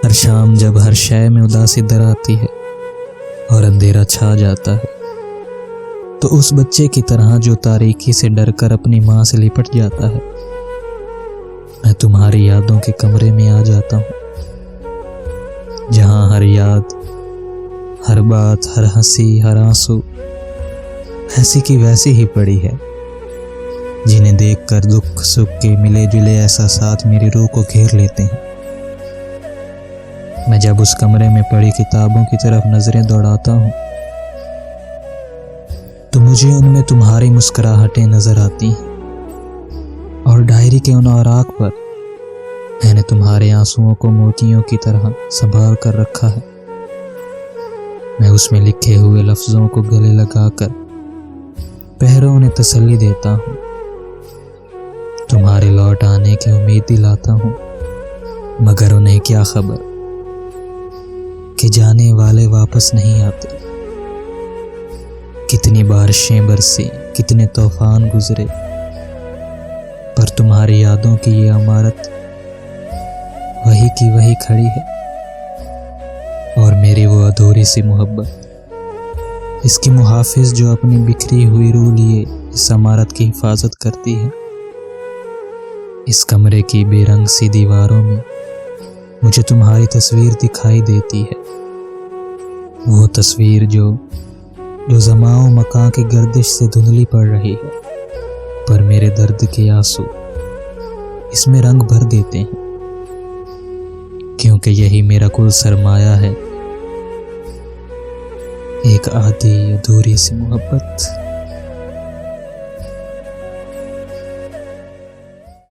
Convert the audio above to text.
ہر شام جب ہر شے میں اداسی در آتی ہے اور اندھیرا چھا جاتا ہے تو اس بچے کی طرح جو تاریکی سے ڈر کر اپنی ماں سے لپٹ جاتا ہے، میں تمہاری یادوں کے کمرے میں آ جاتا ہوں، جہاں ہر یاد، ہر بات، ہر ہنسی، ہر آنسو ایسی کی ویسی ہی پڑی ہے، جنہیں دیکھ کر دکھ سکھ کے ملے جلے احساسات میری روح کو گھیر لیتے ہیں۔ میں جب اس کمرے میں پڑی کتابوں کی طرف نظریں دوڑاتا ہوں تو مجھے ان میں تمہاری مسکراہٹیں نظر آتی ہیں، اور ڈائری کے ان اوراق پر میں نے تمہارے آنسوؤں کو موتیوں کی طرح سنبھال کر رکھا ہے۔ میں اس میں لکھے ہوئے لفظوں کو گلے لگا کر پہروں انہیں تسلی دیتا ہوں، تمہارے لوٹ آنے کی امید دلاتا ہوں، مگر انہیں کیا خبر کہ جانے والے واپس نہیں آتے۔ کتنی بارشیں برسی، کتنے طوفان گزرے، پر تمہاری یادوں کی یہ عمارت وہی کی وہی کھڑی ہے، اور میری وہ ادھوری سی محبت، اس کی محافظ جو اپنی بکھری ہوئی روح لیے اس عمارت کی حفاظت کرتی ہے۔ اس کمرے کی بے رنگ سی دیواروں میں مجھے تمہاری تصویر دکھائی دیتی ہے، وہ تصویر جو زمان و مکان کی گردش سے دھندلی پڑ رہی ہے، پر میرے درد کے آنسو اس میں رنگ بھر دیتے ہیں، کیونکہ یہی میرا کل سرمایہ ہے، ایک آدھی ادھوری سی محبت۔